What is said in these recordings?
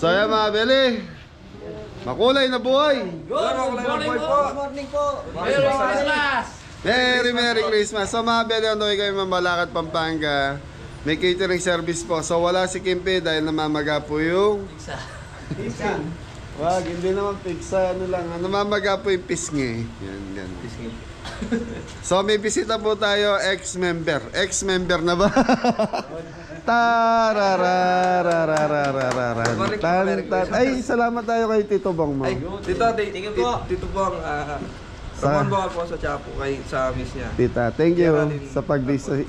So yan mga beli, makulay na buhay. Makulay na buhay po. Good morning po. Merry Christmas! Merry Christmas. So mga beli, ano kayo Mamalakad, Pampanga, may catering service po. So wala si Kimpe dahil namamaga po yung Pizza. wag, hindi naman pizza, ano lang, namamaga po yung pisngi. Yan, yan. So may bisita po tayo, ex-member. Ex-member na ba? Ay, salamat tayo kay Tito Bong mo. Ay, Tito Bong, Ramon Bawal po sa Chapo kay sa miss niya. Tita, thank you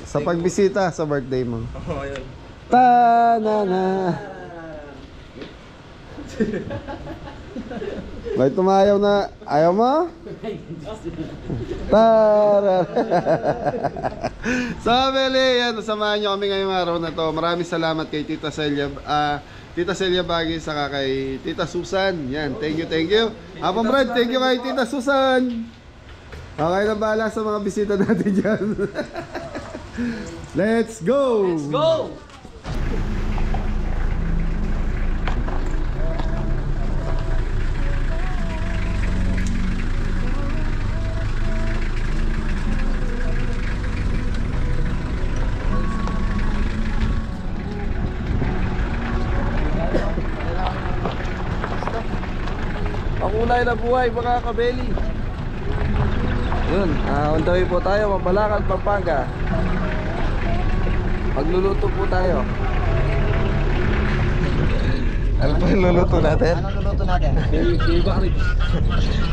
sa pagbisita sa birthday mo. Oo, ayun. Ta-na-na. May tumayaw na, ayaw mo? Tara. So, Beli, yan, samahan nyo kami ngayong araw na to. Maraming salamat kay Tita Celia, Tita Celia Bagay, saka kay Tita Susan. Yan, thank you, thank you. Apong Brad, thank you kay Tita Susan. Okay na bahala sa mga bisita natin dyan. Let's go! Let's go! Makulay na buhay mga kabeli. Yun, on the way po tayo, Mabalakad, Pampanga. Magluluto po tayo. Ano po yung luluto natin? Anong luluto natin?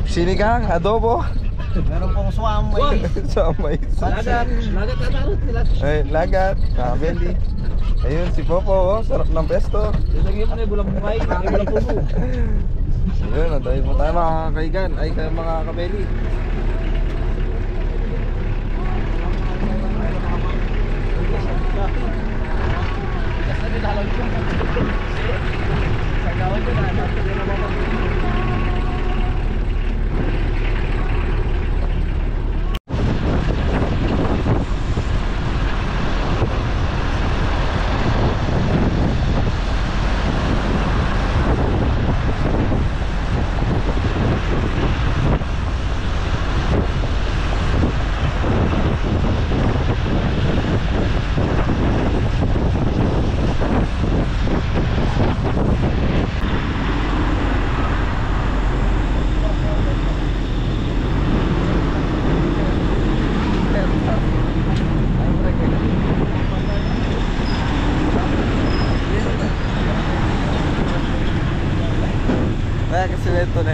Sinigang, adobo. Meron pong swamay. Samay. Lagat nila. Ay, lagat, kabeli. Ayun, si Popo, oh, sarap ng pesto. Lagyan mo na yung bulang bumay. Bulang puso. Ayun, on the way po tayo mga kaigan. Ay, mga kabeli. Kaya kasi ito na.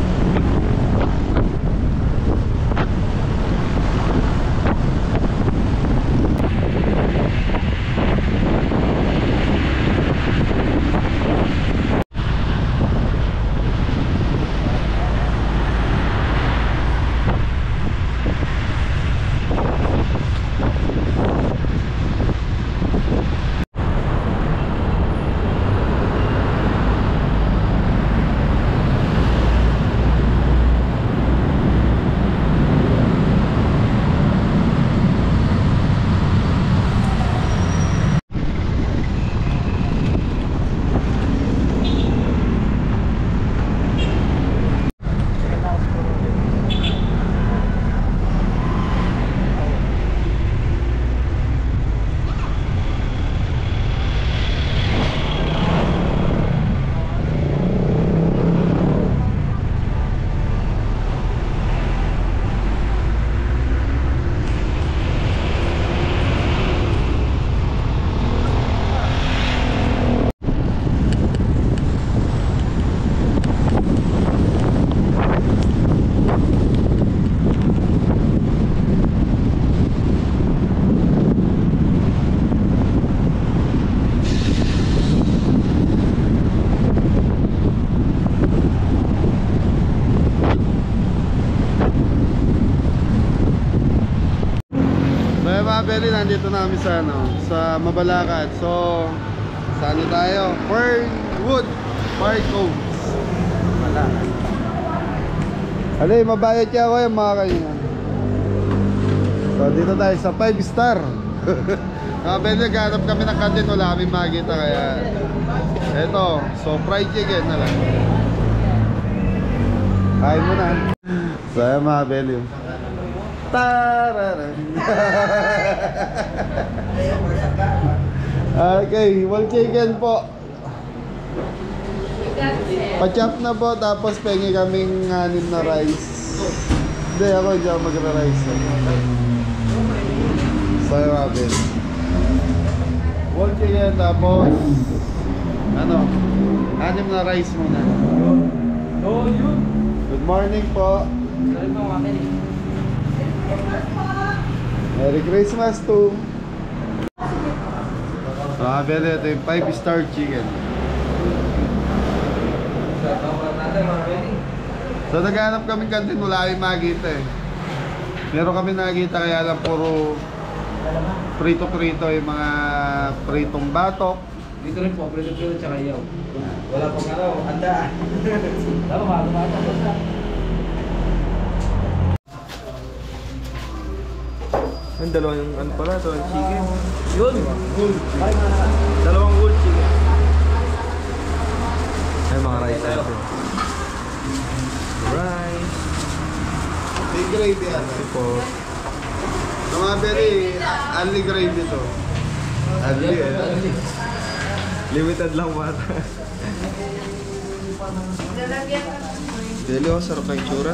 Beli, nandito namin sa sa Mabalakad. So, saan tayo? Fernwood Park Homes. Mabalakad. Alay, mabayad kaya ko yung mga kanina. So dito tayo sa 5 star. Kapag naghanap kami ng kantin, wala kami makita kaya eto, so fried chicken na lang. Kain mo na. So ayan mga belly. Tararan. Okay, whole chicken po. Pa-chop na po, tapos pengi kaming 6 na rice. Hindi ako magra-rice. So ayan mga belly. Whole chicken, tapos ano, 6 na rice muna. Good morning po. Merry Christmas to. So Abel, ito yung 5-star chicken. So naghanap kami kantin, wala kami makita eh. Meron kami nakita kaya lang puro prito-prito, yung mga pritong batok. Dito rin po, prito-prito tsaka yaw. Wala pong ano, handa. Yung dalawang yung ano pala, dalawang chicken. Yun! Dalawang whole chicken. Ay, mga rice natin. Rice. May gravy yan. Ito po. So mga Abel, only gravy to. Only Limited lang bata. Deli, oh, sarap ng itsura.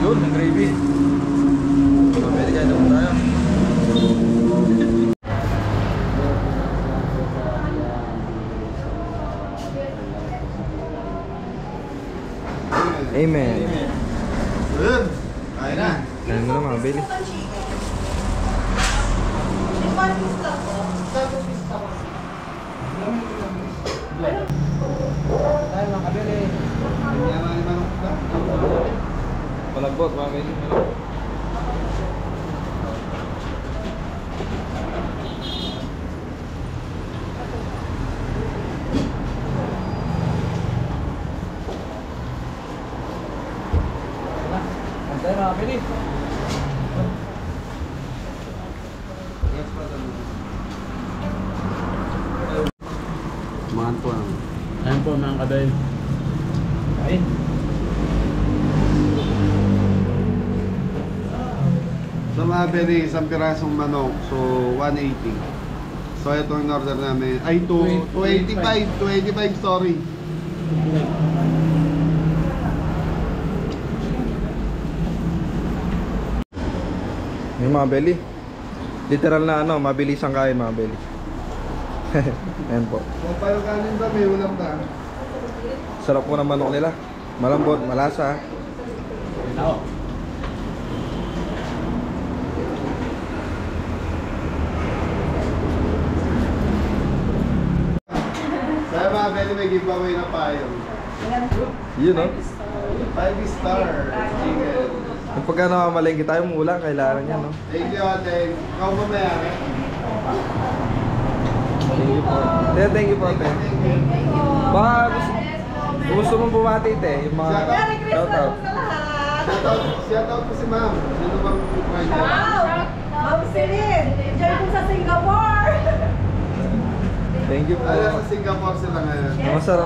Yun, ang gravy. Pwede kayo naman tayo. Amen. Ayun, kain na. Kain mo na mga Beli. Tayo mga kabili. Malagbot mga Beli. Tayo mga kabili. Mahan po lang. Ayan po mga kabili. Kain. So mga Beli, isang pirasong manok, so 180. So ito ang order namin, ay 285, 285 sorry. Yung mga Beli. Literal na ano, mabilis ang kain mga Beli. Ayan po. So payo kanin ba, may ulam na. Sarap po ng manok nila. Malambot, malasa. Oo. So mga Beli, may giveaway na payo. Yun no? 5-star chicken. Yung pagka nakamalengke tayo mula, kailangan yan no? Thank you ate. Ikaw ba mayari? Thank you po. Thank you po ate. Baka gusto mong bumati ite, yung mga shoutout. Shoutout po si ma'am. Sino bang friend niya? Wow! Ma'am Celine! Enjoy po sa Singapore! Thank you po. Sa Singapore sila ngayon.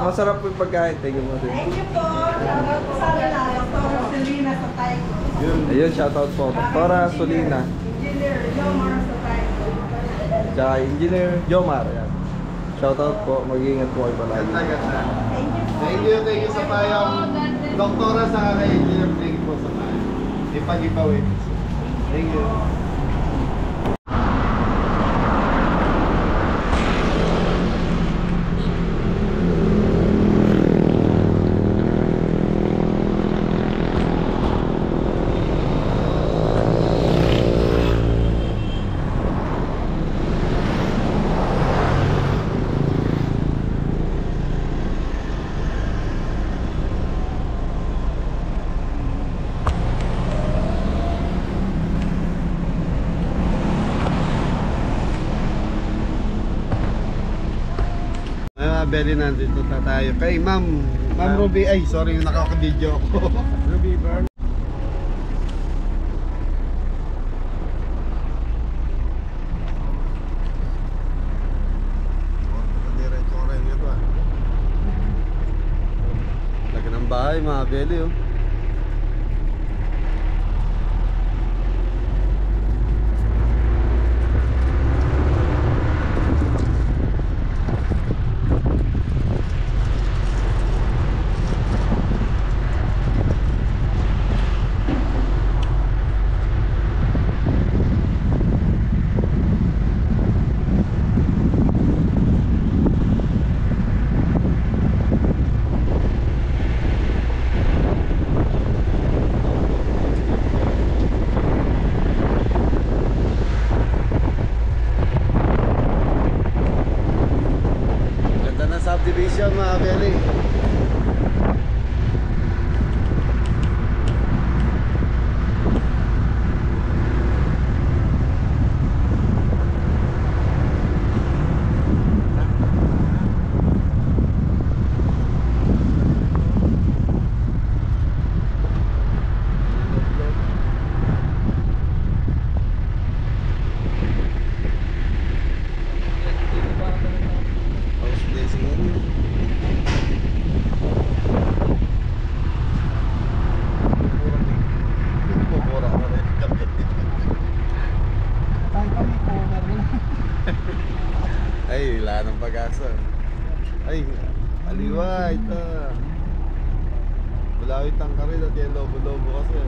Masarap po yung pagkain. Thank you po. Thank you po! Shoutout po sa nila, Dr. Selena sa Taiko. Yun. Ayun, shoutout po. Doktora Solina. Engineer Jomar sa Taiko. Tsaka Engineer Jomar. Yan. Shoutout po. Mag-iingat po kayo palagi. Ganda. Thank you po! Thank you sa payong doktora sa kaka-engineer. Thank you po sa payong. Ipag-ipawin. Thank you. Belly, nandito na tayo kay Ma'am Ruby. Ay, sorry, nakaka-video ako. Ruby Burn. Diretso ko rin ito ah. Lagi ng bahay mga Belly oh. Subdivision mga Belly. Ay, wala nang pag-asa. Ay, aliwa, ito. Bulawit ang karil at yung lobo-lobo kasi.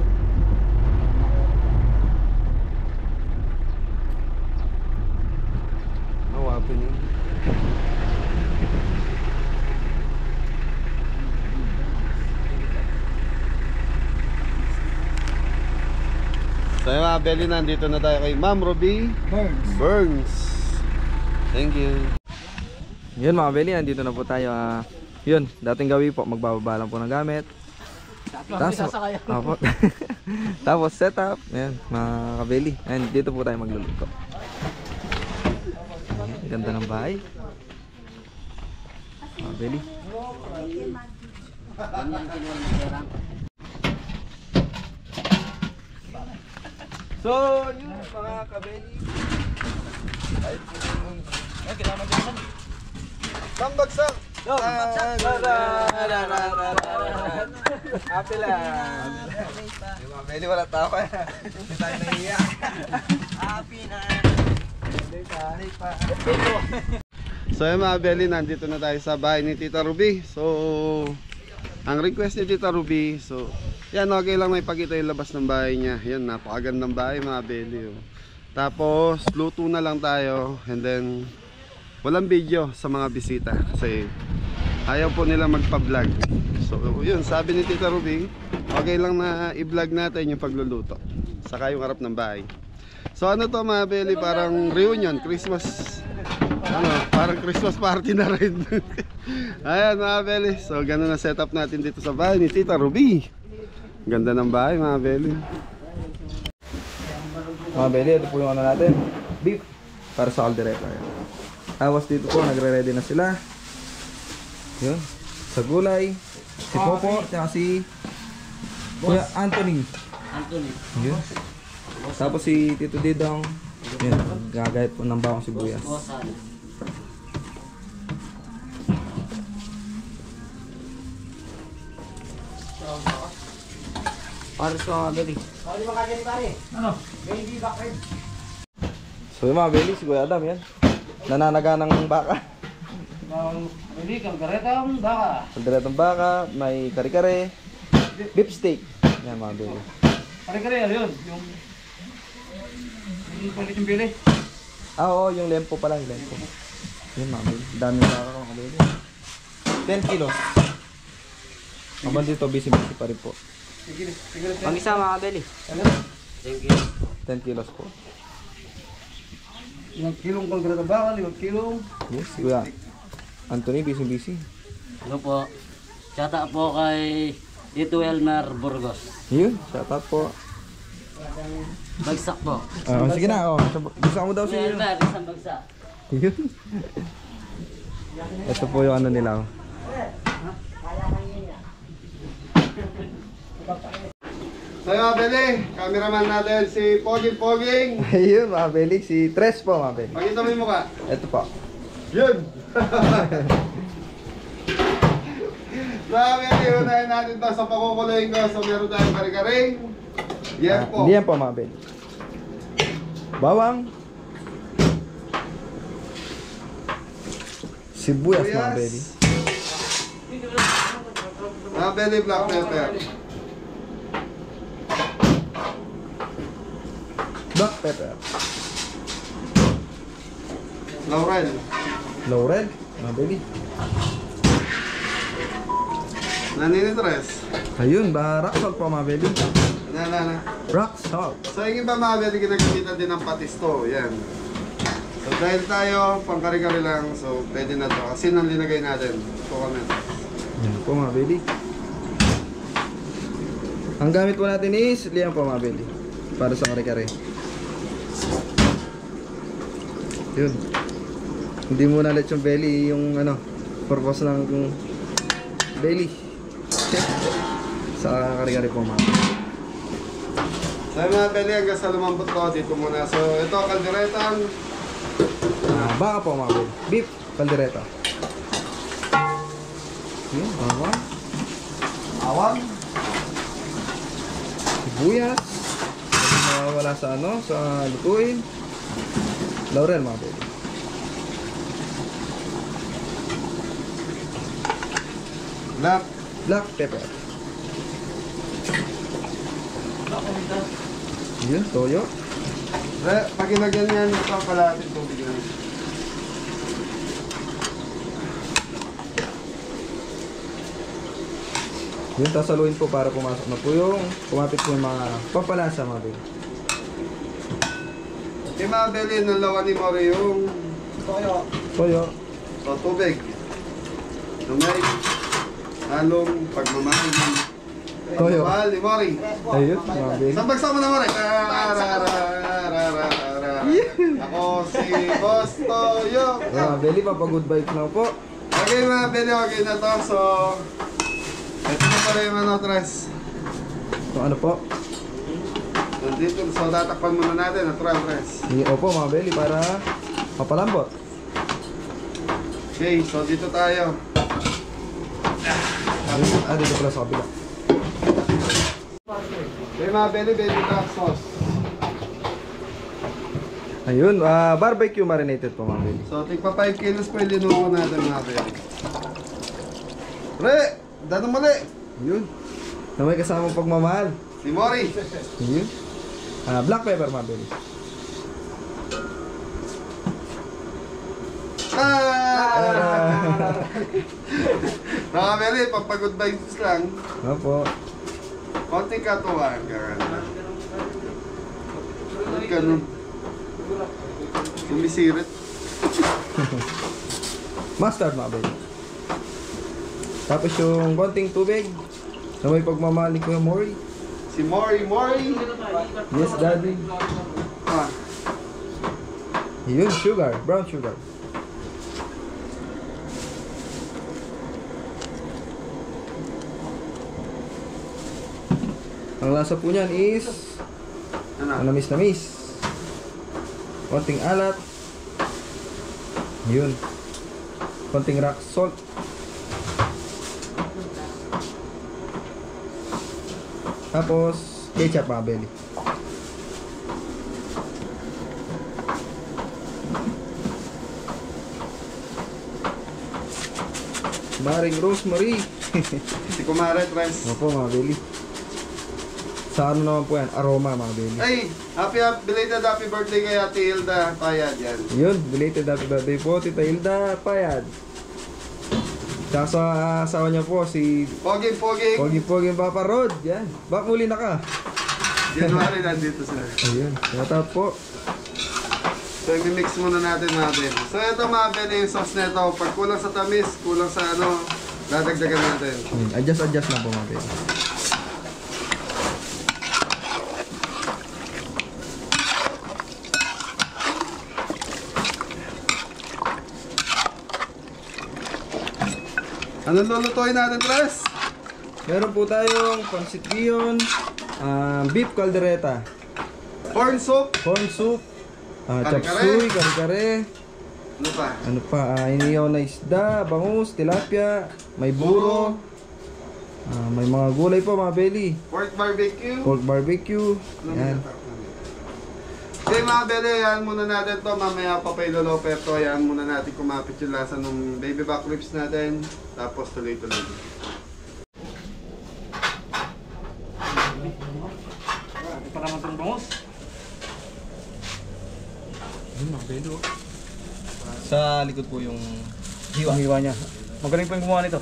Nawapin yun. So yung mga Belly, nandito na tayo kay Ma'am Ruby Burns. Thank you. Yun mga Belly, nandito na po tayo. Yun, dating gawi po, magbababa lang po ng gamit. Tapos, tapos setup. Ayan, mga kabeli. Ayan, dito po tayo magluluto. Ayan, ganda ng bahay. Mga Belly. So, yun mga kabeli. Ay, kailangan dyan. Pambagsak! Happy lang. Yung mga Belly, wala tao ka. Hindi tayo nahiya. Happy na. So yung mga Belly, nandito na tayo sa bahay ni Tita Ruby. So, ang request ni Tita Ruby, so, yan, okay lang na ipakita yung labas ng bahay niya. Yan, napakagandang bahay mga Belly. Oh. Tapos, luto na lang tayo. And then, walang video sa mga bisita. Kasi, ayaw po nila magpa-vlog. So, yun, sabi ni Tita Ruby, okay lang na i-vlog natin yung pagluluto. Saka yung harap ng bahay. So, ano to mga Belly? Parang reunion, Christmas. Parang Christmas party na rin. Ayan mga Belly. So, ganun na setup natin dito sa bahay ni Tita Ruby. Ganda ng bahay mga Belly. Mga Belly, ito po yung ano natin. Beef. Para sa caldereta. Tapos dito po, nagre-ready na sila. Yun. Sa gulay. Si Popo, tsaka si Kuya Anthony. Yun. Tapos si Tito Didong. Yun. Gagayat po ng bawang sibuyas. Para sa mga Belly. Ano? Baby back red. So yung mga Belly, si Kuya Adam yan. Nananaga ng baka. Hindi, kang garetang baka. Kalderetang baka, may kare-kare, beef steak. Yan mga Belly. Kare-kare, ano yun? Yung palit yung pili. Oo, yung lempo pala, yung lempo. Yun mga Belly. Dami ng baka mga Belly. 10 kilos. Habang dito, busy-busy pa rin po. Ang isa mga Beli. Ano? 10 kilos po. Ilang kilong kang garetang baka, 5 kilong. Yes, Kuya Anthony, busy-busy. Ano po? Shout out po kay Tito Elmer Burgos. Yun, shout out po. Bagsak po. Sige na, gusto mo daw Tito siya. Elmer, isang bagsak. Yun. Ito po yung ano nila. So yung mga beli, cameraman natin si Poging. Ayun mga beli, si Tres po mga beli. Pakita mo yung mukha. Ito po. Yun! Sabi, unahin natin to sa pakukuloyin ko. So meron tayong kare-karing. Yan po. Diyan po mga beli. Bawang. Sibuyas mga beli. Mga beli, black pepper. Black pepper. Laurel. Laurel mga beli. Naninitres. Ayun, rock salt po mga beli. Na. Rock salt. So yung iba mga beli, ginagamitan din ng patisto. Yan. So dahil tayo, pang kare-kare lang, so pwede na to. Kasi nang linagay natin. Ito kami. Yan po mga beli. Ang gamit po natin is liyan po mga beli. Para sa kare-kare. Yun. Hindi muna ulit yung belly yung ano, purpose ng belly. Sa kare-kare po mga beli. So yung mga beli, hanggang sa lumambot ko, dito muna. So ito, kalderetang. Baka po mga beli. Beef, kaldereta. Yun, bawang. Awang. Sibuyas. Hindi mawawala sa ano, sa lutuin. Laurel mga beli. Black pepper. Yun, toyo. Pag ilagyan yan, ito ang kalahating tubig na. Yun, tasaluin po para pumasok na po yung kumapit po yung mga pampalasa mga beli. Yung mga beli, nalawan ni Mori yung Toyo. so, tubig. Lumay. Halong pagmamahal. Toyo. Pagmamahal ni Mori. Ayun, mga beli. Saan bagsak mo na Mori? Ako si Boss Toyo. Mga beli, papagood vibes lang po. Okay mga beli, okay na to. So, ito na pala yung ano, Tres. So ano po? Nandito, so tatakpan muna natin at Tres. Opo mga beli para mapalambot. Okay, so dito tayo. Dito pala sa kabila. Okay mga beli, baby duck sauce. Ayun, barbecue marinated po mga beli. So, tigpa 5 kilos po yung linuko natin mga beli. Pre! Danong mali! Yun. Na may kasamang pagmamahal. Si Mori! Yun. Black pepper mga beli. Mga beli, pampagod vibes lang. Opo. Konting katuwaan ka na. Ba't ganun? Sumisirit. Mustard mga beli. Tapos yung konting tubig na may pagmamahal ni Kuya Mori. Si Mori! Yes, daddy. Ah, Yun, sugar. Brown sugar. Ang lasa po niyan is ano? manamis-namis. Konting alat. Yun. Konting rock salt. Tapos ketchup mga beli. Maring rosemary. Si Kumare Tres. Opo mga beli. Sa ano naman po yan? Aroma mga beli. Ay! Belated happy birthday kay Ate Hilda. Payad yan. Yun, belated happy birthday po, Tita Hilda Payad. Tsaka sa asawa niya po, si Poging! Papa Rod. Yan, bak muli na ka. January nandito sila. Ayun, shoutout po. So, i-mix muna natin. So, ito mga beli yung sauce nito. Pag kulang sa tamis, kulang sa ano, dadagdagan natin. Adjust lang po mga beli. Anong lulutuin natin, Tres? Meron po tayong pancit bihon, beef caldereta, Corn soup. corn soup, Kare-kare. chop suey, kare-kare, Ano pa? ano pa, inihaw na isda, bangus, tilapia, may buro, may mga gulay po mga belly, Pork barbecue. pork barbecue, yan. Okay mga bele, yan muna natin to. Mamaya pa pa ilolo, pero yan muna natin kumapit yung lasa ng baby back ribs natin. Tapos tuloy-tuloy. Ito pa naman itong bangus. Sa likod po yung Hiwa. Hiwa niya. Magaling pa yung gumawa nito.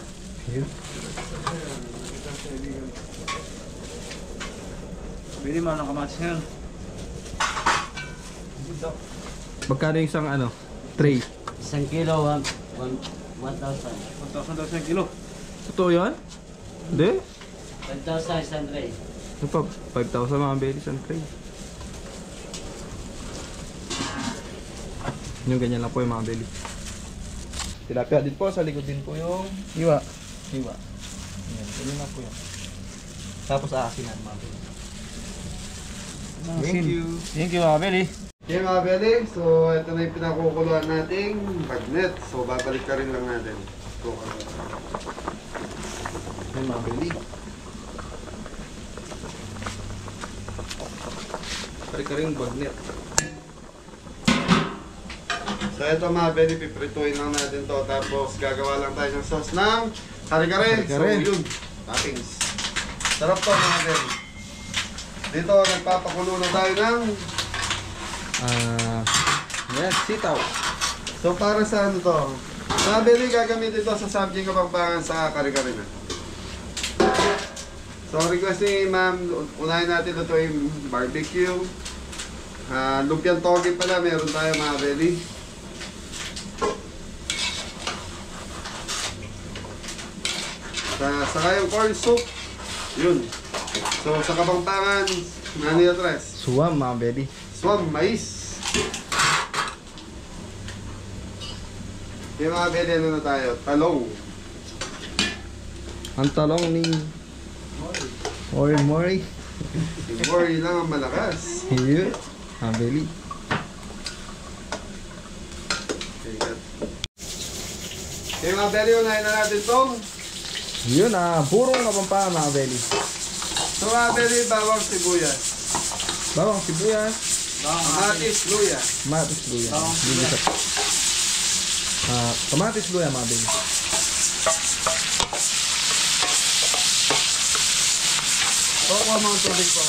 Bili mo ng kamatis ngayon. magkano yung isang tray? 1 kilo, 1,000. 1,000 daw sa kilo. Totoo yan? Hindi? 5,000 isang tray. Ano pa? 5,000 mga belly isang tray. Yung ganyan lang po yung mga belly. Tilapia din po, sa likod din po yung Hiwa. hiwa. Yan, ganyan lang po yan. Tapos aasinan mga belly. Thank you. Thank you mga Beli. Okay mga bele, so ito na yung pinakukuluan nating bagnet. So babalik ka rin lang natin. So, Yan mga belly. Kari-karing bagnet. so ito mga bele, piprituin lang natin to. Tapos gagawa lang tayo ng sauce ng kare-kare. So Kare-kare. yun, toppings. Sarap to mga bele. Dito nagpapakulo na tayo ng Yan, sitaw. so para sa ano to? Mga bele, gagamitin ito sa Samjing Kapampangan sa kare-kare na. So request ni ma'am, unahin natin ito yung barbecue. Lumpiang toge pala, meron tayo mga bele. Saka yung corn soup. Yun. So sa Kapampangan, ano yung tres? Suwam mga belly. Swam, mais. Yung mga bele, ano na tayo? Talong. Ang talong ni Mori. Yung worry lang ang malakas. Here. Mga belly. Okay mga bele, unahin na natin itong Yun, burong Kapampangan mga belly. so mga bele, bawang sibuyas. Bawang sibuyas, Kamatis, luya. kamatis luya. Bibigat. Kamatis luya mga belly. Kuha mga tubig pa.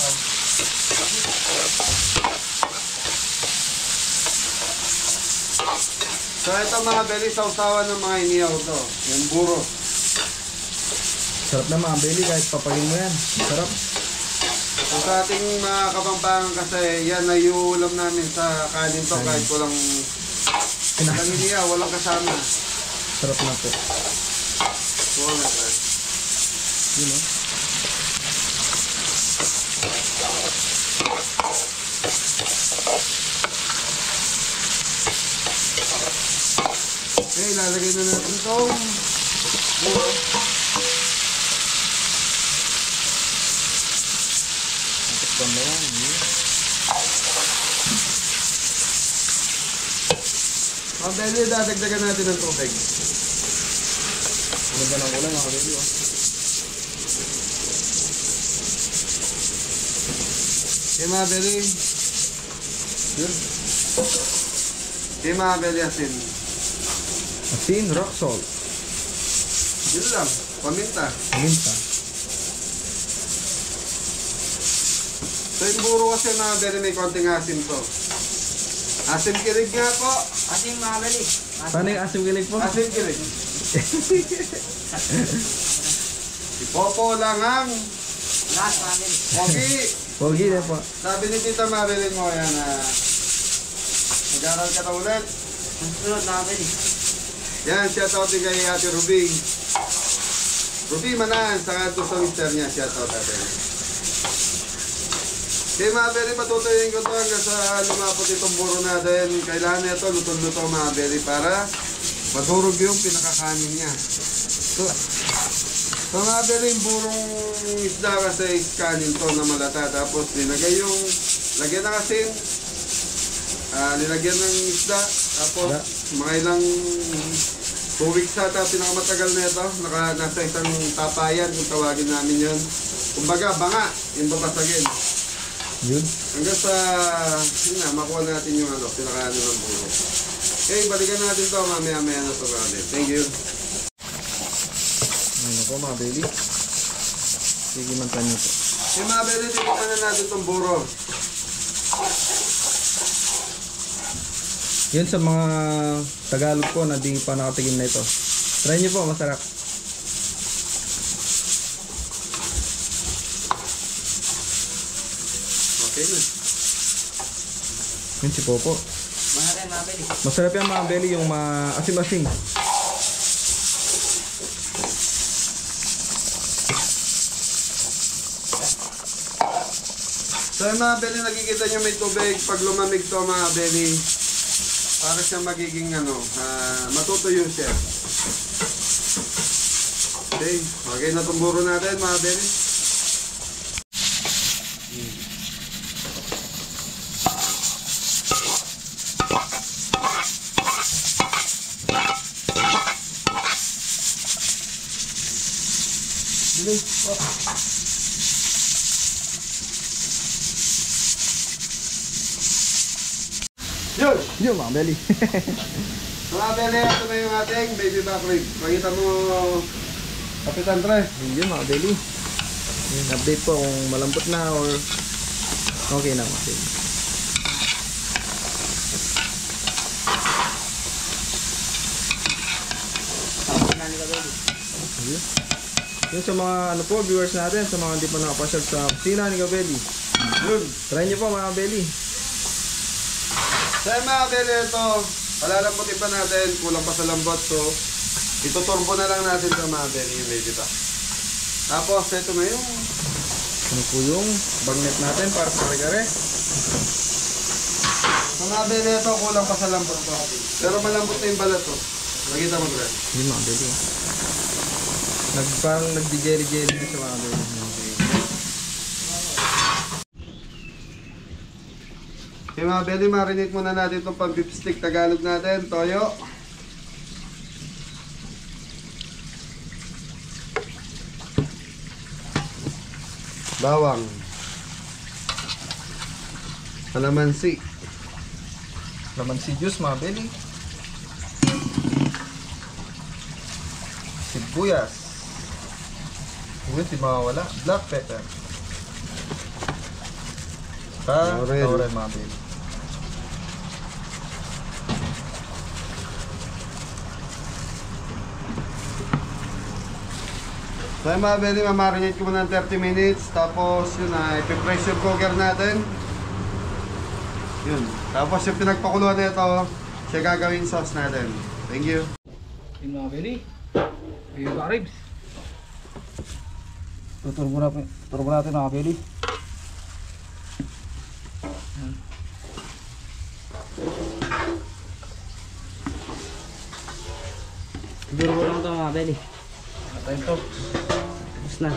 So ito mga bele, sausawan ng mga inihaw to. Yung buro. Sarap na mga belly kahit papagin mo yan. Sarap. So sa ating mga Kapampangan kasi yan na iuulam namin sa kanin to kahit walang inihaw, walang kasama. Sarap na po. So nga guys. Yun o. Okay, lalagay na natin itong buro. Takpan na yan. Mga bele, dadagdagan natin ng tubig. Ganda ng ulan mga belly o. Okay mga bele. Yun. Okay mga bele, asin. Asin, rock salt. Yun lang, paminta. Minta. So yung buro kasi mga bele, may konting asim to. Asim kirig nga po. Ating mga bali. Paano yung asim kilig po? Asim kirig. Si Popo lang ang Last namin. pogi. Pogi na po. Sabi ni Tita Marilyn mo yan na mag-aral ka na ulit. Ang sunod mga bali. Yan, shout out din kay Ate Ruby. Ruby Manan, saka ito sa mister niya, shout out natin. Okay mga beri, patutuyin ko ito hanggang sa lumapot itong buro natin. Kailangan nito lutong-luto mga beri para madurog yung pinakakanin niya. po. So mga beli, yung burong isda kasi kanin to na malata. Tapos lagyan ng asin, nilagyan ng isda. Tapos mga ilang 2 weeks ata, pinakamatagal na ito. Nasa isang tapayan kung tawagin namin yun. Kumbaga, banga, yung babasagin. Yun. Hanggang sa, makuha natin yung pinakaano ng buro. Okay, balikan natin to mamaya-maya na ito natin. Thank you. Ayun po mga belly. Sige man tayo po. Okay mga beli, titikman na natin itong buro. Yun sa mga Tagalog po na di pa nakatigim na ito. Try nyo po, masarap. Okay na. Yun si Popo. Masarap yan mga belly, yung maasim-asim. So yung mga beli, nakikita nyo may tubig. Pag lumamig to mga beli, para siya magiging matutuyo siya. Okay, okay na itong buro natin mga beli. Yun! Yun mga belly. Mga beli, ito na yung ating baby back rib. Pakita mo, Kapitan Tre. Yun mga belly. Yun, update po kung malambot na or okay na mga belly. Yun. Yun sa mga viewers natin, sa mga hindi pa nakapasyal sa kusina ni Kabeli. Yun. Try nyo po mga belly. Sa mga beli, ito, palalambutin pa natin, kulang pa sa lambot. So, ituturbo na lang natin sa mga beli yung baby back. Tapos, ito na yung Ano po yung bagnet natin para sa kare-kare. sa mga beli, ito, kulang pa sa lambot to. Pero malambot na yung balat to. Makita mo ba? Yun mga belly. Parang nagdi-jelly-jelly na sa mga belly. Okay mga beli, marinate muna natin itong pang-beef stick Tagalog natin, toyo. Bawang. Kalamansi. Lamansi juice mga belly. Sibuyas. Huwag di mawawala. Black pepper. Laurel. Laurel mga belly. So yung mga beli, mamarinate ko muna ng 30 minutes. Tapos yun ipi-pressure cooker natin. Yun. Tapos yung pinagpakuluan na ito, siya gagawin sauce natin. Thank you. Yung mga belly. Yung mga ribs. Turbo natin mga belly. Turbo lang ito mga belly. Natayin to. Tapos na.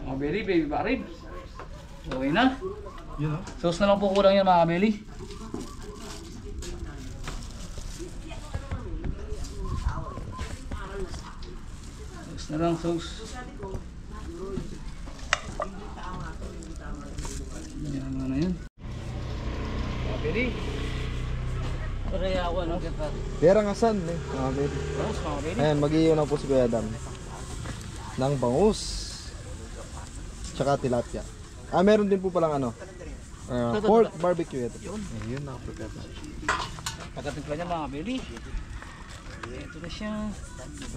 Mga belly, baby back ribs. Okay na. Yun o. Sauce na lang po kulang yan mga belly. Sauce na lang, sauce. Yan na yan. Mga belly. Kaya ako ano? Perang asan eh. Mga belly. Sauce mga belly. Ayan, mag-iiwan na po si Kuya Adam ng bangus tsaka tilapia. Meron din po palang pork barbecue ito. Ayun, nakaprepare na. Pagkatimpla niya mga belly. Ito na siya.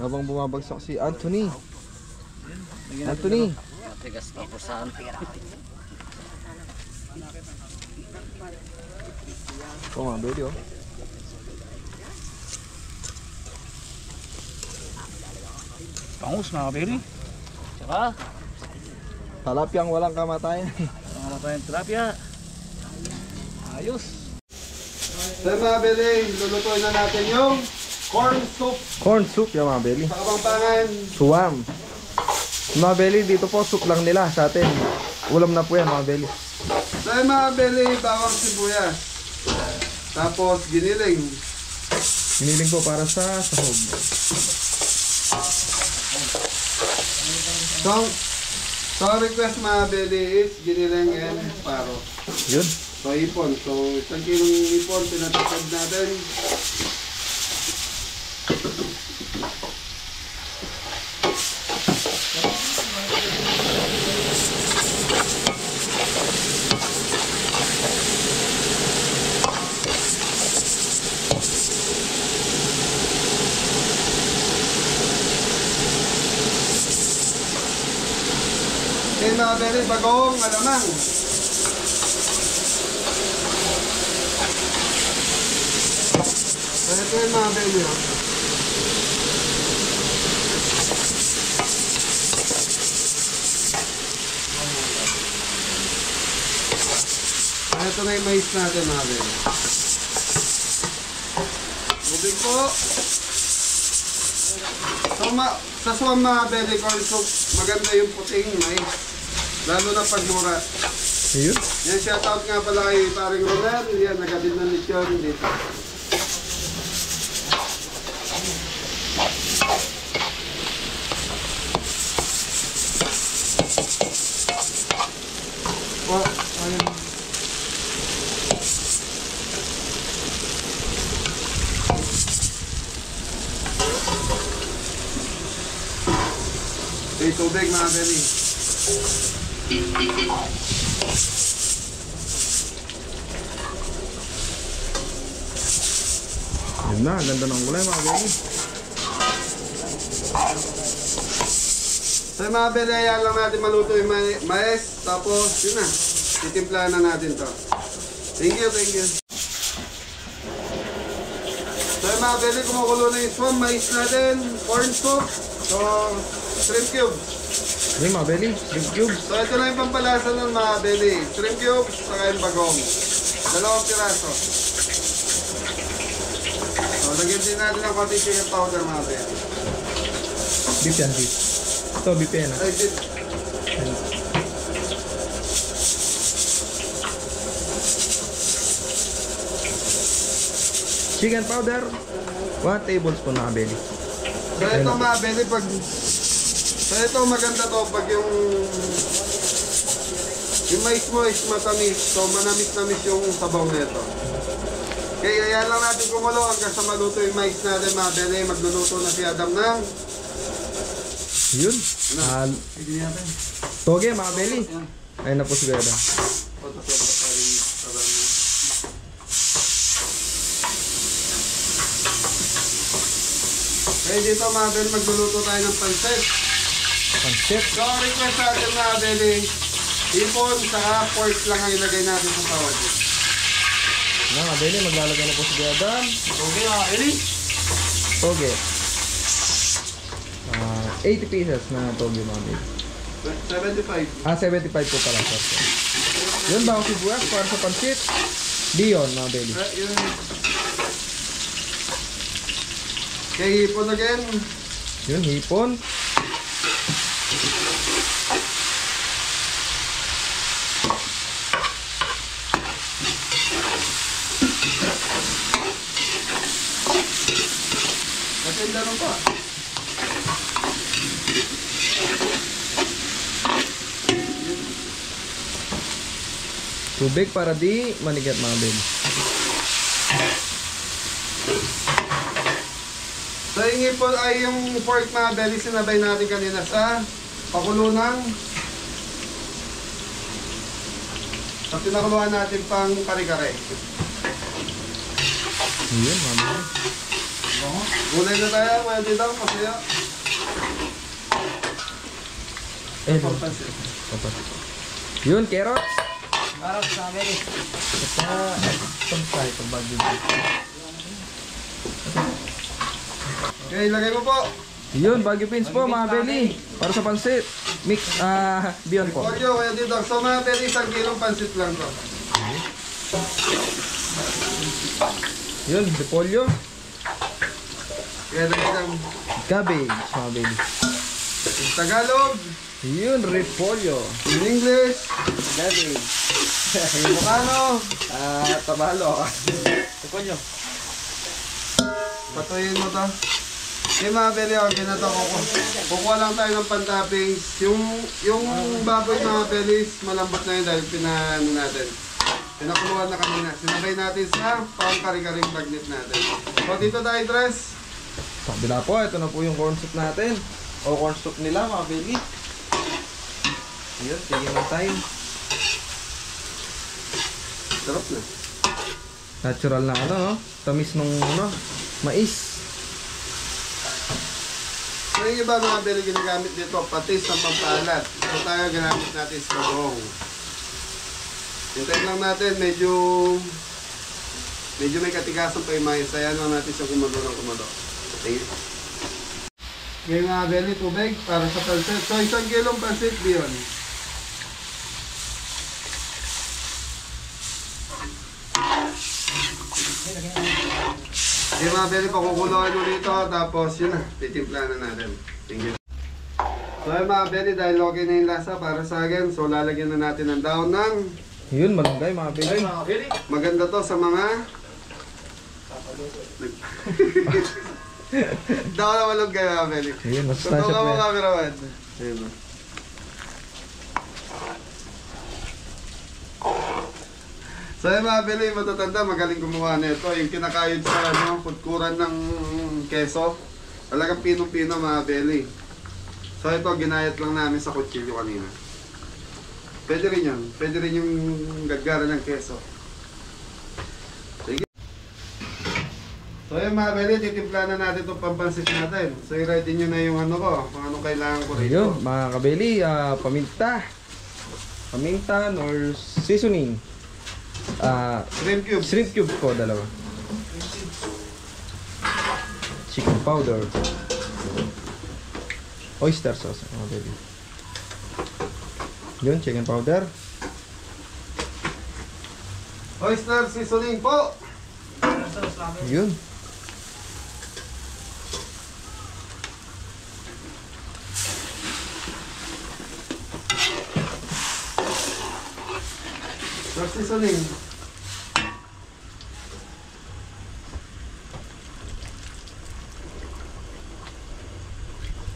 Habang bumabagsak si Anthony. Lagyan natin Anthony! Matigas na po saan. Oh, mga belly oh. bangus mga belly. Tsaka Talapyang walang kamatayan. mga tayong tilapia. Ayos. So mga beli, lulutuin na natin yung corn soup Corn soup yung mga belly. sa Kapampangan. Suwam. Mga belly, dito po soup lang nila sa atin. Ulam na po yan mga belly. So yung mga belly, bawang sibuyas. Tapos giniling. Hiniling po para sa sahog. So request mga belly is giniling and paro. Yun. So ipon. So isang kilong ipon, pinatapad natin. Okay mga belly, bagong malamang. So ito yung mga belly. Ito na yung mais natin mga belly. Tubig po. So sa suwang mga belly corn soup, maganda yung puting mais. Lalo na pag mura. Ayun. Yan, shoutout nga pala kay paring Ronel. Yan, nagatid ng lechon dito. Oh, ayun. Okay, tubig mga belly. Yun na, ganda ng kulay mga belly. So yung mga belly, ayan lang natin maluto yung mais. Tapos, yun na. Titimplahan na natin to. Thank you, thank you. So yung mga belly, kumukulo na yung swam mais natin. Corn soup. So, shrimp cube. Yun mga belly, shrimp cubes. So ito na yung pampalasa ng mga belly. Shrimp cube, saka yung bagong. 2 piraso. So, lagyan din natin ng konti chicken powder mga belly. Beef yan, beef. Ito, beef yan ah. Ay, dit. Chicken powder, 1 tablespoon mga belly. So ito mga belly, pag... So ito maganda to pag yung mais mo is matamis. So manamis-namis yung sabaw nito. Okay, ayan lang natin kumulo hanggang sa maluto yung mais natin mga belly. Magluluto na si Adam ng... Yun. Hindi natin. Toge mga belly. Ayun na po si Gada. Okay, dito mga belly, magluluto tayo ng pancit. Pancit. So request natin mga belly, ipon sa pork lang ang ilagay natin sa tawad. Na mga belly, maglalagay na po si Gada. Okay mga belly. Toge. 80 pieces na toge mga belly. 75. 75 po pala. Sir. Yun ba ang sibuyas para sa pancit? Dion mga belly. Yun. Okay, ipon again. Yun, hipon. Matinda nun pa. Tubig para di manigat mga belly. So yung ipon ay yung pork mga belly, sinabay natin kanina sa pakulo ng sa pinakuluan natin pang kare-kare. Yun mga belly. Gulay na tayo, mga dito, masaya. Papansin. Yun, carrots. Para sa belly. Pansay, pagbagyo. Okay, ilagay mo po. Yun, Baguio Beans po mga belly. Para sa pansit. Mix, beyond po. Polyo, kaya dito. So mga belly, 1 kilong pansit lang to. Yun, repolyo. Kaya lang. Cabbage, mga baby. In Tagalog. Yun, repolyo. In English. Cabbage. In Ilocano. Tabalo. Repolyo. Patuyin mo to. Okay mga beli, okay na to. Kukuha lang tayo ng pan-toppings. Yung baboy mga belis, malambot na yun dahil pinaano natin. Pinakuluan na kanina. Sinabay natin sa pang-kari-karing bagnet natin. So dito tayo, Tres. Sa kabila po, ito na po yung corn soup natin. O corn soup nila, mga baby. Yun, tigil ng time. Sarap na. Natural na ano, no? Tamis nung ano, mais. So yung iba mga beli ginagamit dito, patis ng pampalat. So tayo ginamit natin sa bagong. Hintayin lang natin, medyo may katigasan pa yung mais. Ayan lang natin siya kumado ng kumado. Okay. Ngayon mga beli, tubig para sa pansit. So 1 kilong pansit, Dion. Okay mga beli, pakukuloan mo dito. Tapos yun na, titimpla na natin. Thank you. So yun mga beli, dahil okay na yung lasa para sa akin. So lalagyan na natin ng daon ng Yun, malunggay, mga baby. maganda to sa mga daw na malunggay mga beli. Ayun, mas Totoo nasya ka po mo yan. cameraman. Ayun o. So yun mga beli, matatanda, magaling gumawa nito. Yung kinakayod sa putkuran ng keso. Talagang pinong-pino mga beli. So ito, ginayat lang namin sa kutsilyo kanina. Pwede rin yun. Pwede rin yung gagara ng keso. Sige. So yun mga beli, titimpla na natin itong pampansit natin. So i-ready nyo na yung ano ko, kung anong kailangan ko rito. Ayun, mga kabeli, paminta. Paminta or seasoning. Shrimp cube. Shrimp cube po, dalawa. Chicken powder. Oyster sauce, mga baby. Yun, chicken powder. Oyster seasoning po. Yun. Oyster seasoning.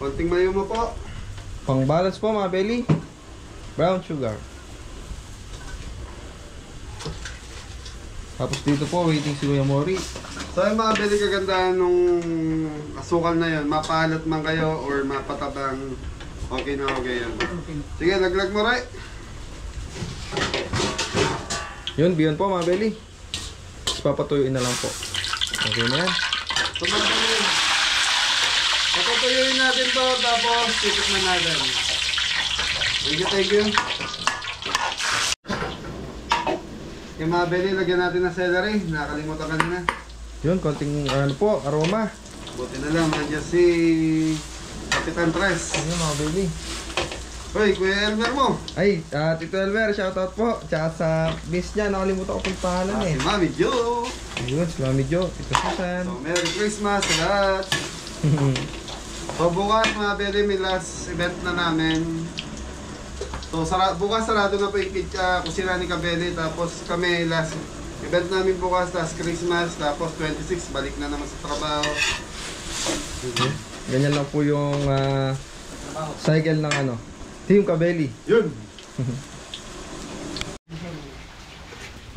Konting mayo mo po. Pang balance po, mga belly. Brown sugar. Tapos dito po, waiting si Kuya Mori. So yung mga beli kagandahan nung asukal na yun, mapalat man kayo or mapatabang, okay na okay yan. Sige, laglag mo right. Yun, beyond po, mga belly. Tapos papatuyuin na lang po. Okay na yan. So mga beli, patutuyuin natin to, tapos titikman natin. Thank you. Yung mga beli, lagyan natin ng celery. Nakakalimutan kanina. Yun, konting ano po, aroma. Buti na lang, nandiyan si Kapitan Tres. Ayun, mga belly. Hoy, Kuya Elmer mo. Ay, Tito Elmer, shoutout po. Tsaka sa miss niya, nakalimutan ko po yung pangalan eh. Si Mami Jo. Ayun, si Mami Jo, Tito Susan. So, Merry Christmas sa lahat. So, bukas mga beli, may last event na namin. So, bukas sarado na po yung kusina ni Kabeli. Tapos kami, last event namin bukas, last Christmas. Tapos 26, balik na naman sa trabaho. Ganyan lang po yung cycle ng ano, Team Kabeli. Yun!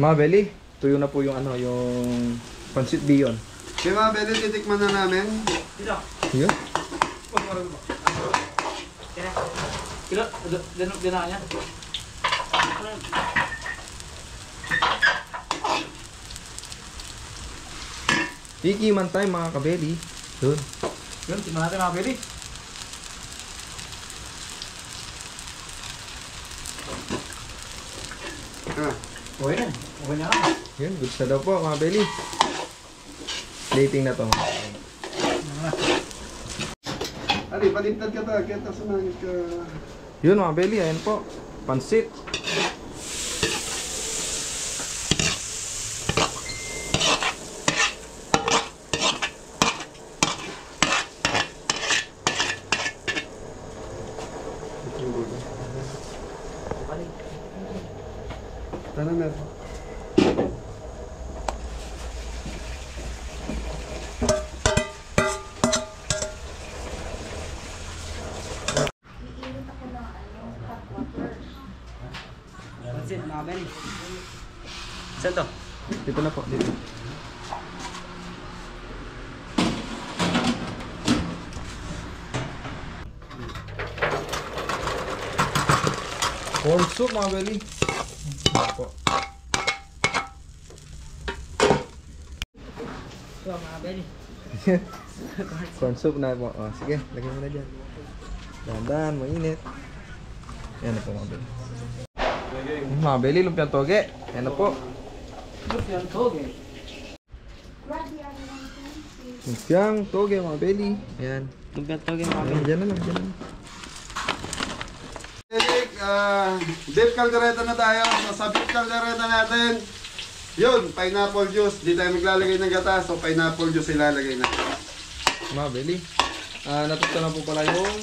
Mga Beli, tuyo na po yung ano, yung pancit bihon. Okay mga beli, titikman na namin. Yun. Kilo, dinaan niya. Tikiman tayo mga kabeli. Yun. Yun, tingnan natin mga pwede. Ah, Okay na. Okay na lang. Yun, goods na daw po mga beli. Plating na to. Ali, palintad ka ta. Kaya sumangit ka. Yun mga beli, ayan po. Pancit. Tara na. Pansit, mga Beli. Saan to? Dito na po, dito. Corn soup mga Beli. Po. Ito, mga Beli. Corn soup na po. Oh, sige, lagyan mo na dyan. Dahan-dahan, mainit. Yan na po mga Beli. Mga Beli, lumpiang toge. Yan na po. Yung toge. Lumpiang toge mga Beli. Ayan. Lumpiang toge, mga Ayan, dyan na lang, dyan na lang. Eric, beef caldereta na tayo. So, sa beef caldereta natin, yun, pineapple juice. Di tayo maglalagay ng gata, so pineapple juice ilalagay natin. Mga Beli. Natuto na po pala yung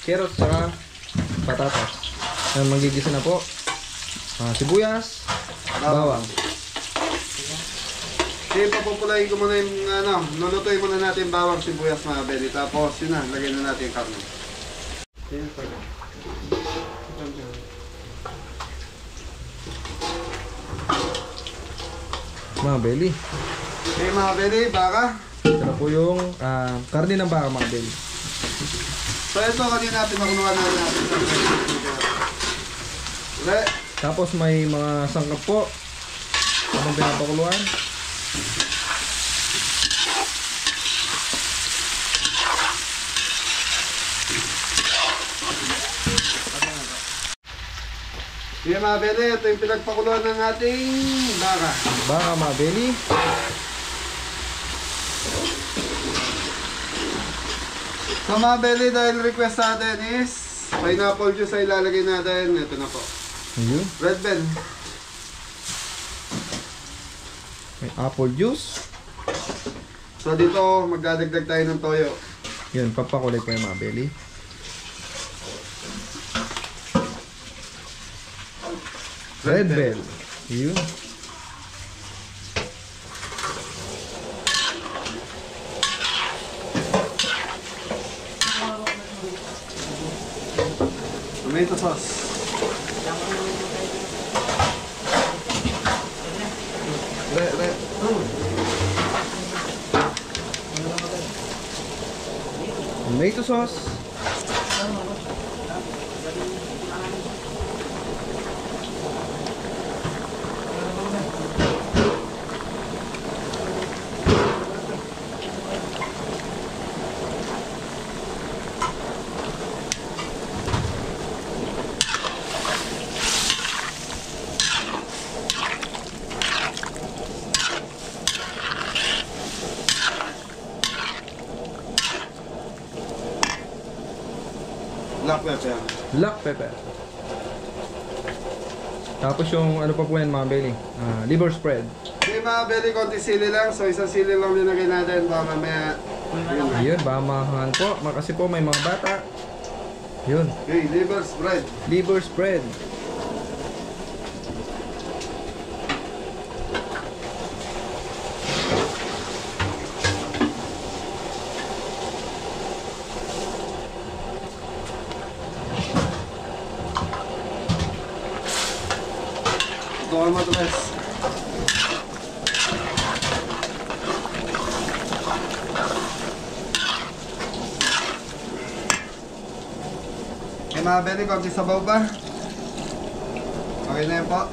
carrots saka patatas. Ayan, magigisa na po. Sibuyas, bawang. Okay, papupulayin ko muna yung lulutuin muna natin yung bawang sibuyas mga Beli. Tapos yun na, lagay na natin yung karne. Mga Beli. Okay mga Beli, baka. Ito na po yung karne ng baka mga Beli. So ito kanina natin makunuhan na natin sa okay. Tapos may mga sangkap po. Habang pinapakuluan. Okay mga Beli, ito yung pinagpakuluan ng ating baka. Baka mga Beli. So mga Beli, dahil request sa atin is pineapple juice ay ilalagay natin. Ito na po. Ayun. Red bell. May apple juice. So dito magdadagdag tayo ng toyo. Yun, papakulay po yung mga Beli. Red bell. Yun. Tomato sauce. Tomato sauce. Black pepper. Black pepper. Tapos yung ano pa po yan mga Beli? Liver spread. Okay mga Beli, konti sili lang. So isang sili lang linagay natin. Baka mamaya. Ayun, baka mahangan po. Kasi po may mga bata. Yun. Okay, liver spread. Liver spread. Ito ang matulis. Okay mga Beli, konti sabaw pa. Okay na yun po.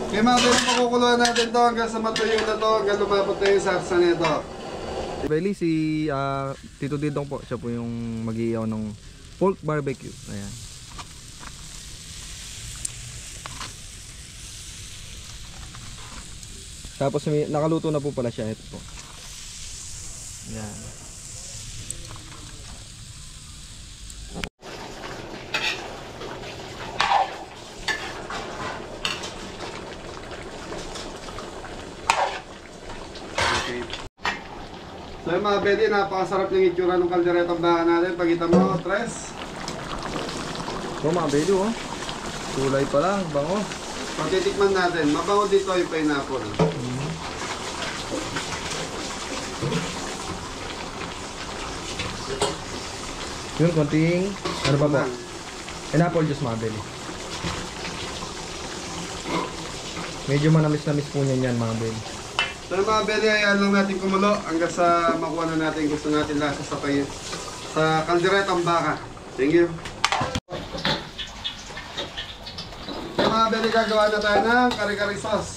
Okay mga Beli, pakukuluan natin to hanggang sa matuyo na to, hanggang lumapot na yung sarsa nito. Beli, si Tito Didong po. Siya po yung mag-iiyaw ng pork barbecue. Ayan. Tapos nakaluto na po pala siya. Ito po. Ayan. So yung mga Beli, napakasarap ng itsura ng kalderetang baka natin. Pagkita mo, tres. So mga Beli, oh. Kulay pa lang, bango. Pagtitikman natin, mabango dito yung pineapple. Yun, konting, ano pa po? Pineapple juice mga belly. Medyo manamis-namis po niyan yan mga belly. So mga belly, ayan lang natin kumulo hanggang sa makuha na natin gusto natin lasa sa kalderetang baka. Thank you. So mga belly, gagawa na tayo ng kare-kare sauce.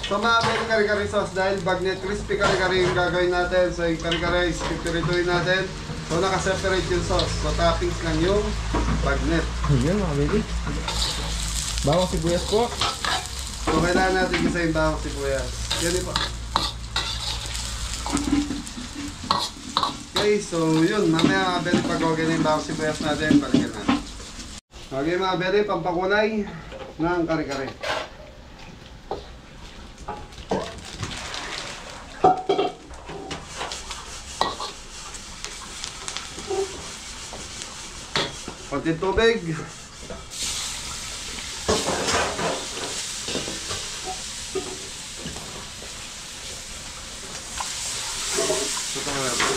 So mga belly, kare-kare sauce dahil bagnet crispy kare-kare yung gagawin natin. So yung kare-kare is pipirituin natin. So naka-separate yung sauce. So toppings lang yung bagnet. Yun mga belly. Bawang sibuyas po. So kailangan natin isa yung bawang sibuyas. Yan po. Okay, so yun. Mamaya mga belly, pag okay na yung bawang sibuyas natin, balikan natin. Okay mga belly, pampakulay ng kare-kare. Konting tubig. Ito nga po.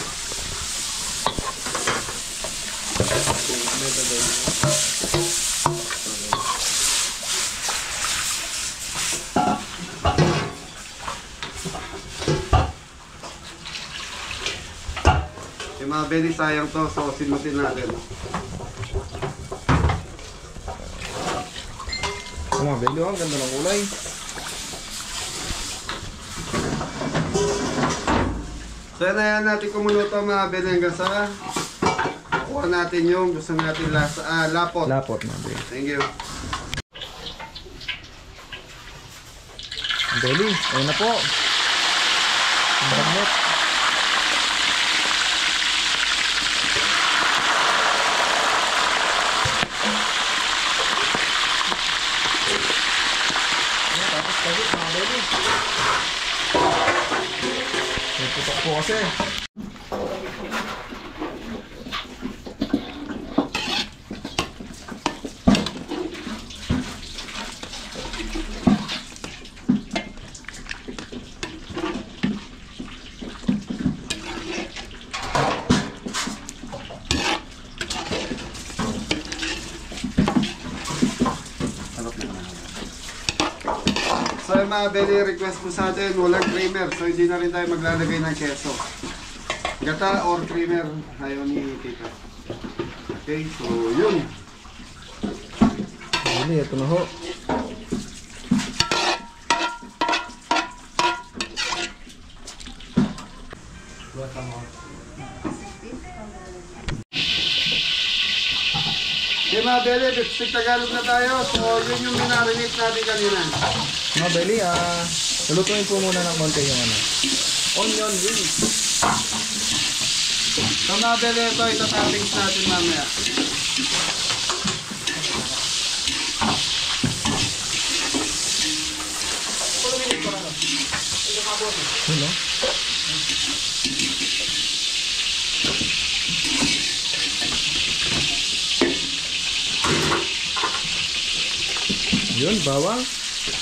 Yung mga belly sayang to, so sinutin natin. Mga belly, ang ganda ng kulay. So yan natin kumuluto mga belly hanggang sa kuha natin yung gusto natin lapot. Lapot mga belly. Thank you. Belly, ayun na po. Ang bagnet. Tapos tayo mga belly. May putok po kasi. So yung mga belly, request po sa atin, walang creamer. So hindi na rin tayo maglalagay ng keso. Gata or creamer, ayaw ni tita. Okay, so yun. Belly, ito na ho. Okay mga belly, lipstick Tagalog na tayo. So yun yung minarinate natin kanina. Mga belly, lulutuin po muna ng konti yung ano. Onion rings. So mga belly, ito itatoppings natin mamaya. Yun no? Yun, bawang.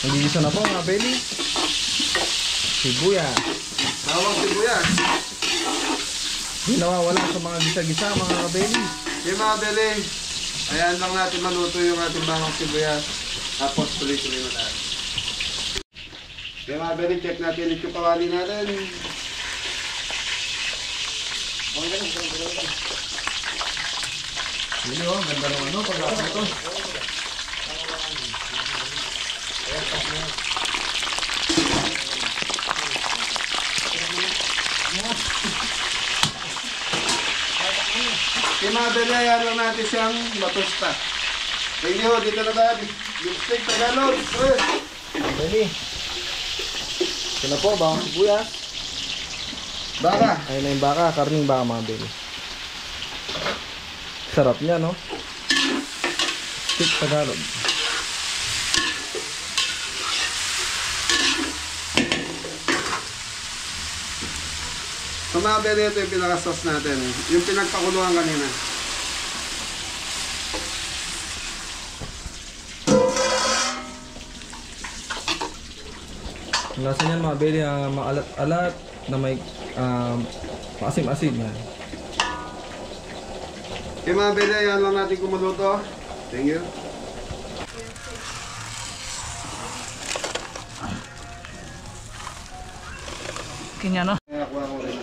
Nagigisa na po mga belly. Sibuyas. Bawang sibuyas. Hindi nawawala sa mga gisa-gisa mga belly. Okay mga belly, ayan lang natin maluto yung ating bawang sibuyas. Tapos tuloy-tuloy na tayo. Okay mga belly, check natin ulit yung kawali natin. Yun o, ganda ng ano, pag-asa ito. Okay mga belly, ayan lang natin siyang matusta. Thank you, dito na tayo. Lipstick Tagalog. Belly. Ito na po, bawang sibuyas. Baka. Ayun na yung baka, karning baka mga belly. Sarap niya, no? Stick Tagalog. So mga belly, ito yung pinaka-sauce natin. Yung pinagpakuluan kanina. Ang lasa niyan mga belly, maalat-alat na may maasim-asim na. Okay mga bele, ayan lang natin kumuluto. Thank you. Kanya no? Kaya kuha ko rin.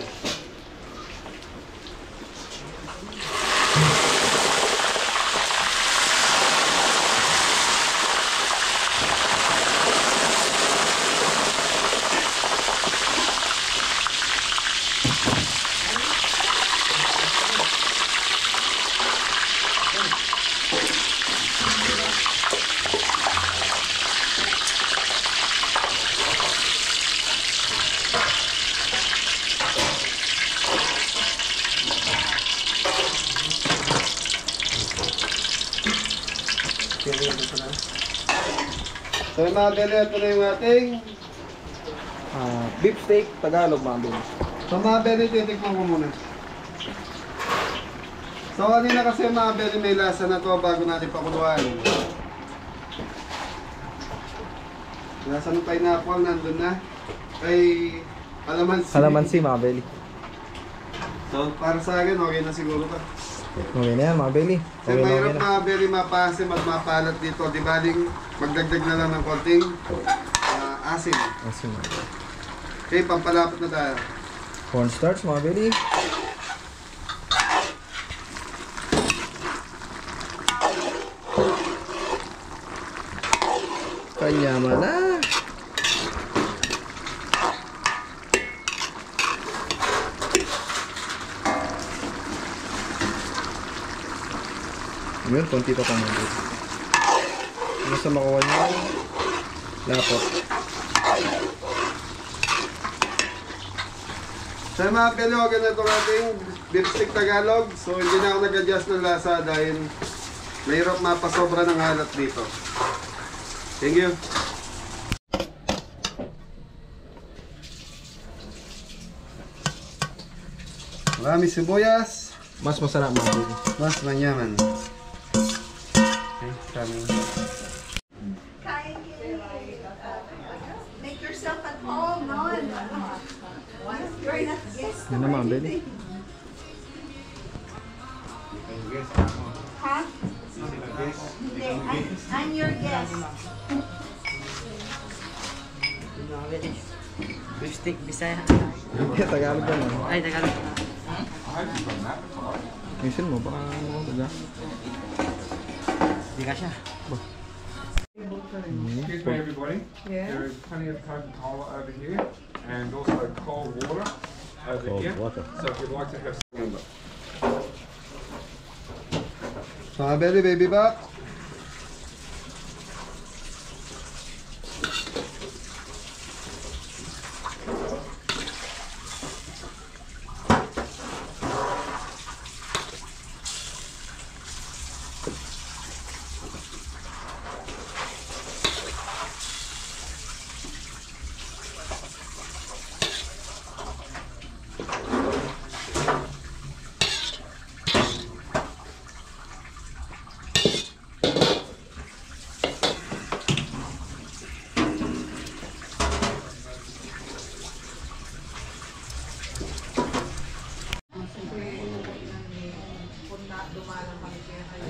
So yung mga bele, ito na yung ating. Beef steak, Tagalog mga belly. So mga bele, titikman ko muna. So kanina kasi mga bele, may lasa na to bago natin pakuluan. Lasa ng pineapple, nandun na. Kay kalamansi. Kalamansi mga belly. So para sa akin, okay na siguro to. Okay na yan mga belly. Kasi mahirap mga bele mapasim at mapalat dito. Di baling magdagdag na lang ng konting asin. Asim. Okay, pampalapot na tayo. Cornstarch mga belly. Kanyaman na. Yun, konti pa pang mga belly. Basta makuha niya lapot. So mga bele, okay na itong ating beef stick Tagalog. So hindi na ako nag-adjust ng lasa dahil mahirap mapasobra ng halat dito. Thank you. Marami sibuyas. Mas masarap mga belly. Mas manyaman. Okay, kami. Make yourself at home, no? You're not guest. Yan na mga belly. Ha? Hindi, I'm your guest. Beef steak, Bisaya. Tagalog yan. Ay, Tagalog. Ayusin mo, baka ano ba? Hindi ka siya. Excuse me, everybody. There is plenty of Coca-Cola over here, and also cold water over here. So if you'd like to have So mga bele, baby back.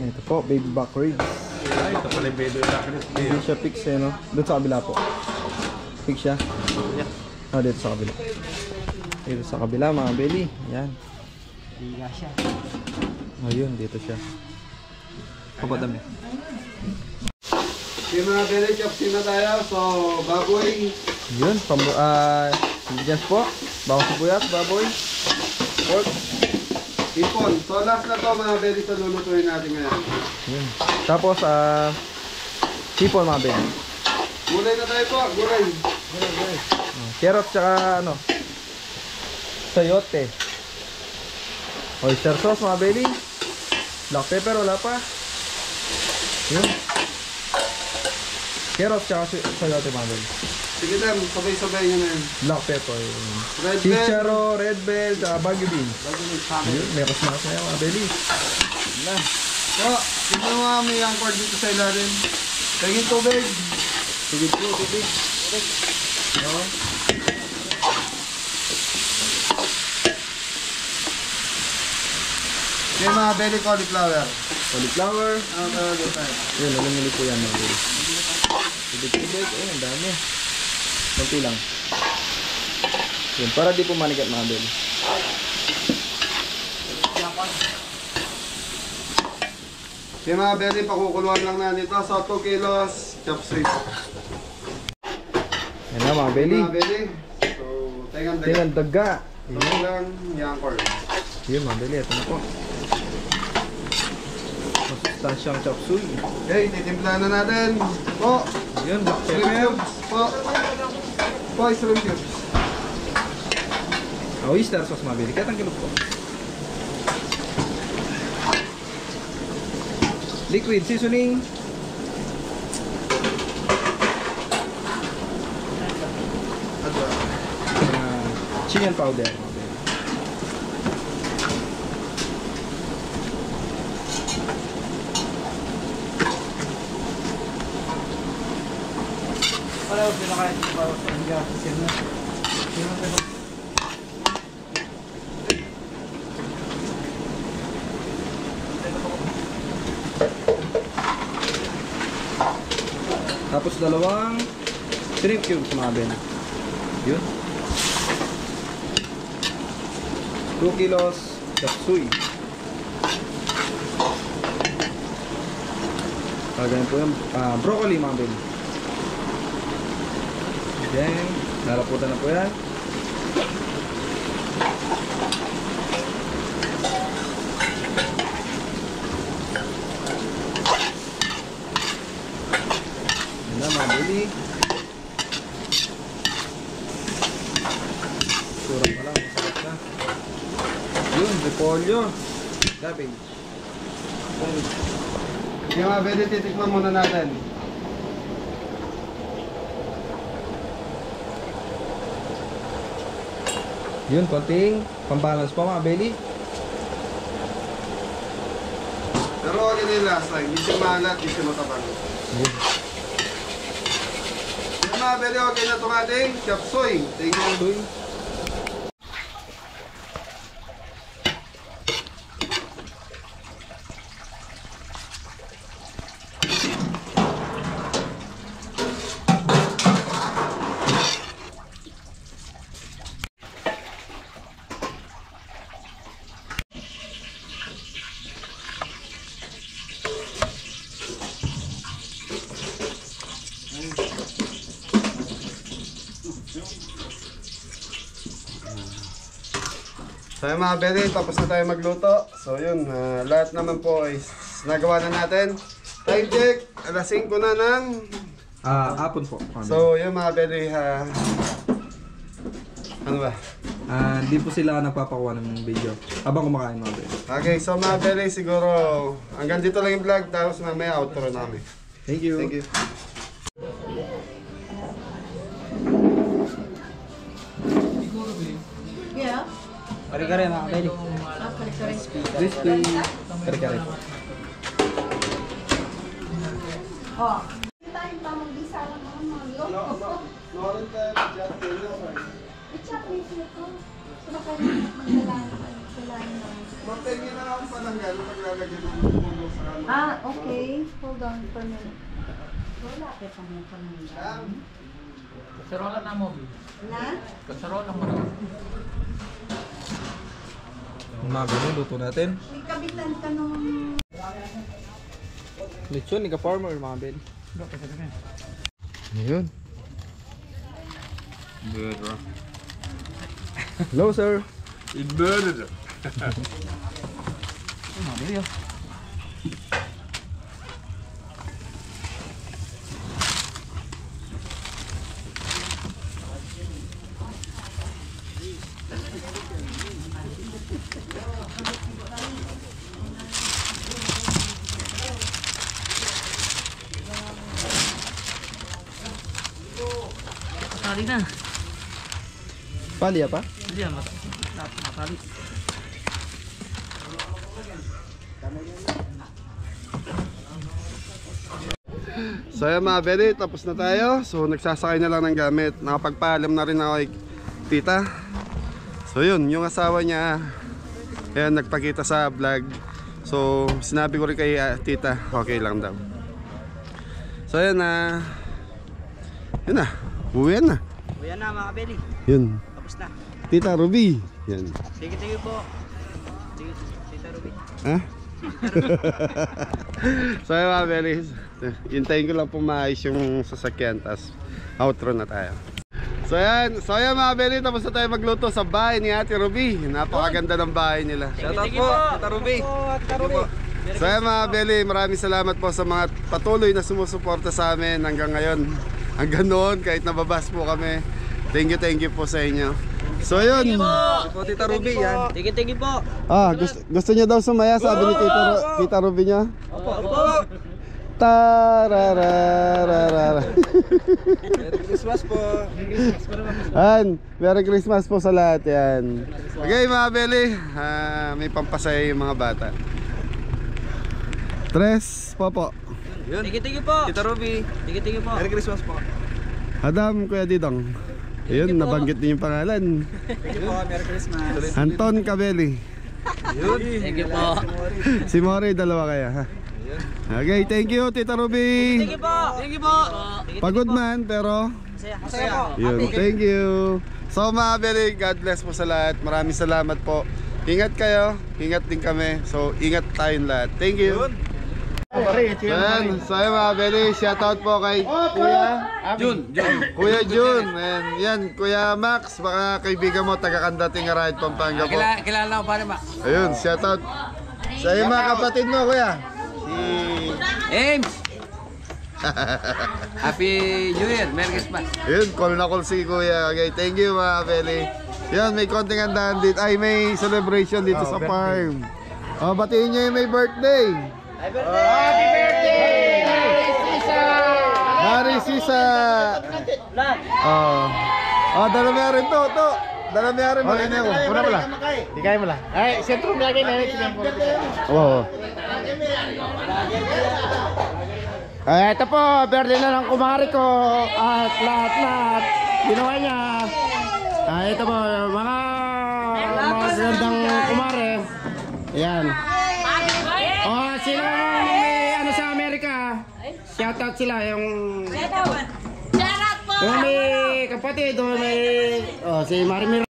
Ito po, baby back ribs. ito pala yung baby back ribs. Hindi siya fix eh, no? Doon sa kabila po. Fix siya? Ah, dito sa kabila. Dito sa kabila, mga belly. Yan. Hindi ka siya. Ayun, dito siya. Papadami. Okay mga bele, chopsin na tayo. So baboy. Yun, ingredients po. Bawang sibuyas, baboy. Pork. Ipon. So last na to mga bele sa lulutuin natin ngayon. Yun. Tapos, sipon mga belly. Gulay na tayo po. Gulay. Carrot tsaka ano, sayote. Oyster sauce mga belly. Black pepper, wala pa. Yun. Carrot tsaka sayote mga belly. Sige lang, sabay-sabay nyo na yun. Black pepper. Yun. Red bell. Chicharo, red bell, tsaka bagu beans. Yun, may kasmas na yan mga belly. Yun na. So, tignan mo nga may anchor dito sa ilalim. Tingin tubig. Tubig po, tubig. Okay, mga belly cauliflower. Cauliflower. Tayo. Yun, nalamili po yan mga belly. Tubig-tubig. Ayun, ang dami. Kunti lang. Yun, para di po manigat mga belly. Okay, mga belly, pakukuluan lang na dito. So, 2 kilos chop suey. Yan na mga belly. Mga belly. So, tengang daga. Tingnan daga. Ito lang, yung corn. Yun mga belly, ito na po. Masustansyang chop suey. Okay, titimplahan na natin. Po, Yun, black shrimp pepper. cubes. Po, shrimp cubes. Oyster sauce mga belly. Kaya tangkilog po. Liquid seasoning. Chicken powder. Wala ko pinakain ko para sa mga sino. Tapos dalawang shrimp cubes mga ben. Yun. 2 kilos chop suey. Ganyan po yung broccoli mga ben. Then, lalaputan na po yan. Yan na mga belly. Surang pa lang, masarap na. Yun, repolyo. Cabbage. Okay, mga belly, titikman muna natin. Yun, konting pambalance pa mga belly. Pero okay na yung lasa. Hindi siya malat, hindi siya matabang. Yun. Yung mga belly, okay na itong ating chop suey. Thank you. Suey. So yung mga belly, tapos na tayo magluto. So yun, lahat naman po is nagawa na natin. Time check, alas 5 na ng... Apon po. So yun mga belly, ano ba? Hindi po sila nagpapakuha ng video habang kumakain mga belly. Okay, so mga belly, siguro hanggang dito lang yung vlog, tapos mamaya outro namin. Thank you. Thank you. Yeah. Kare-kare mga belly. Okay, Crispy. Kare-kare. Oh. Tayo pa mag-isa lang naman mga loko. I-chocolate nito. Sino ka rin magdalain na. Magpengin na lang pananggal, maglalagyan ng puno sa ano. Okay. Hold on for a minute. Wala ka pa mo pananggal. Kasarola na mo. Na? Kasarola mo na. Mga belly, luto natin. May kabitan ka nung... Lechon, ni ka-farmer mga belly. Ayun. Murderer. Hello sir. He murdered it. Mga belly oh. Matali na. Palya pa? Hindi yan, matali. So So ayan mga beli, tapos na tayo. So nagsasakay na lang ng gamit. Nakapagpaalam na rin ako kay tita. So yun, yung asawa niya, ayan, nagpakita sa vlog. So sinabi ko rin kay tita, okay lang daw. So ayan na. Yun na, uwi na. Uyan na mga kabeli. Yun, Tapos na. Tita Ruby. Yan. Sige po. Sige, Tita Ruby. Ha? So yun mga belis, hintayin ko lang po maayos yung sasakyan, tapos outro na tayo. So yan mga belis, tapos na tayo magluto sa bahay ni Ate Ruby. Napakaganda ng bahay nila. Shoutout po, Tita Ruby. So yan mga beli, maraming salamat po sa mga patuloy na sumusuporta sa amin hanggang ngayon. Hanggang noon, kahit nababas po kami. Thank you po sa inyo. So yun. Po, Tita Ruby, yan. Tigi po. Gusto niya daw sumaya, sabi ni Tita Ruby niya. Opo. Tararararara. Merry Christmas po. Yan, Merry Christmas po sa lahat yan. Okay mga beli, may pampasaya yung mga bata. Tres, Popo. Yun. Tigi po. Tita Ruby, Tigi po. Merry Christmas po. Adam, Kuya Didong. Ayun, nabanggit niyo yung pangalan. Thank you po, Merry Christmas. Anton Cabelli. Yun. Thank you po. Si Mori, dalawa kaya ha? Okay, thank you Tita Ruby. Tigi po. Pagod man pero Masaya po. yun, thank you. So mga beli, God bless po sa lahat. Maraming salamat po. Ingat kayo, ingat din kami. So ingat tayong lahat. Thank you. Ayan, so yun mga beli, shoutout po kay Kuya Kuya Jun. And yan, Kuya Max, baka kaibigan mo, taga-Kandating Arayat, Pampanga po. Kilala ko pa rin, Max. Ayun, shoutout sa iyo mga kapatid mo, Kuya. Ames! Happy New Year! Merry Christmas! Ayun, call na call si Kuya. Okay, thank you mga Peli. Yan, may konting andahan dito. Ay, may celebration dito sa farm. Oh, batiin nyo yung may birthday. Happy birthday! Mari Sisa! Oh. Oh, dala mo rin to. Dala mo rin. Okay na ako. Puna mo lang. Di kaya mo lang. Ay, sentro mo lagi na rin. Oo. Ito po, birthday na ng kumari ko. At lahat ginawa niya. Ito po, mga gandang kumari. Ayan. Sila may ano sa Amerika. Shoutout sila yung Shoutout po. may kapatid, may si Marimir.